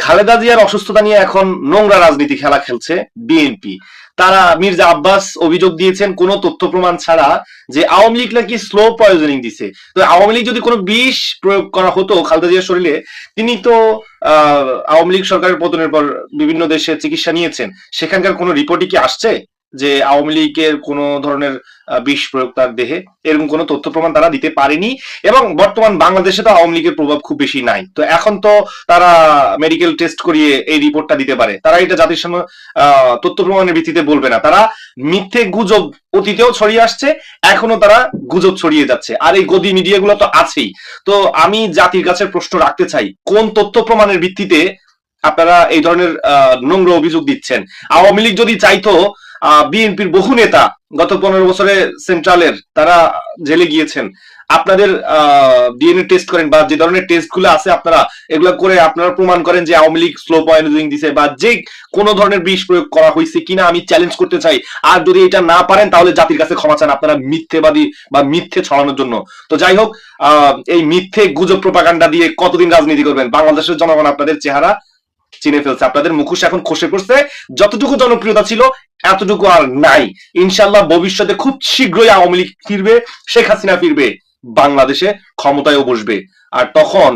খালেদা জিয়ার অসুস্থতা নিয়ে এখন নোংরা রাজনীতি খেলা খেলছে বিএনপি। তারা মির্জা আব্বাস অভিযোগ দিয়েছেন কোনো তথ্য প্রমাণ ছাড়া যে আওয়ামী লীগ নাকি স্লো পয়জনিং দিছে। তো আওয়ামী লীগ যদি কোনো বিষ প্রয়োগ করা হতো খালেদা জিয়ার শরীরে, তিনি তো আওয়ামী লীগ সরকারের পতনের পর বিভিন্ন দেশে চিকিৎসা নিয়েছেন, সেখানকার কোনো রিপোর্টই কি আসছে যে আওয়ামী লীগের কোনো ধরনের বিষ প্রয়োগ তার দেহে? এরকম কোনো তথ্য প্রমাণ তারা দিতে পারেনি। এবং বর্তমান বাংলাদেশে তো আওয়ামী লীগের প্রভাব খুব বেশি নাই, তো এখন তো তারা মেডিকেল টেস্ট করিয়ে এই রিপোর্টটা দিতে পারে। তারা এটা জাতির সামনে তথ্য প্রমাণের ভিত্তিতে বলবে না। তারা মিথ্যে গুজব অতীতেও ছড়িয়ে আসছে, এখনো তারা গুজব ছড়িয়ে যাচ্ছে, আর এই গদি মিডিয়াগুলো তো আছেই। তো আমি জাতির কাছে প্রশ্ন রাখতে চাই, কোন তথ্য প্রমাণের ভিত্তিতে আপনারা এই ধরনের নোংরা অভিযোগ দিচ্ছেন? আওয়ামী লীগ যদি চাইতো, বিএনপির বহু নেতা গত 15 বছরে সেন্ট্রালের তারা জেলে গিয়েছেন। আপনাদের ডিএনএ টেস্ট করেন বা যে ধরনের টেস্ট গুলো আছে আপনারা এগুলো করে আপনারা প্রমাণ করেন যে আওয়ামী লীগ স্লো পয়জনিং দিছে বা যে কোনো ধরনের বিষ প্রয়োগ করা হয়েছে কিনা আমি চ্যালেঞ্জ করতে চাই। আর যদি এটা না পারেন তাহলে জাতির কাছে ক্ষমা চান আপনারা মিথ্যেবাদী বা মিথ্যে ছড়ানোর জন্য। তো যাই হোক, এই মিথ্যে গুজব প্রপাগান্ডা দিয়ে কতদিন রাজনীতি করবেন? বাংলাদেশের জনগণ আপনাদের চেহারা চিনে ফেলছে, আপনাদের মুখোশ এখন খসে পড়ছে। যতটুকু জনপ্রিয়তা ছিল এতটুকু আর নাই। ইনশাল্লাহ ভবিষ্যতে খুব শীঘ্রই আওয়ামী লীগ ফিরবে, শেখ হাসিনা ফিরবে, বাংলাদেশে ক্ষমতায়ও বসবে। আর তখন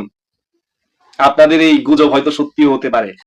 আপনাদের এই গুজব হয়তো সত্যিও হতে পারে।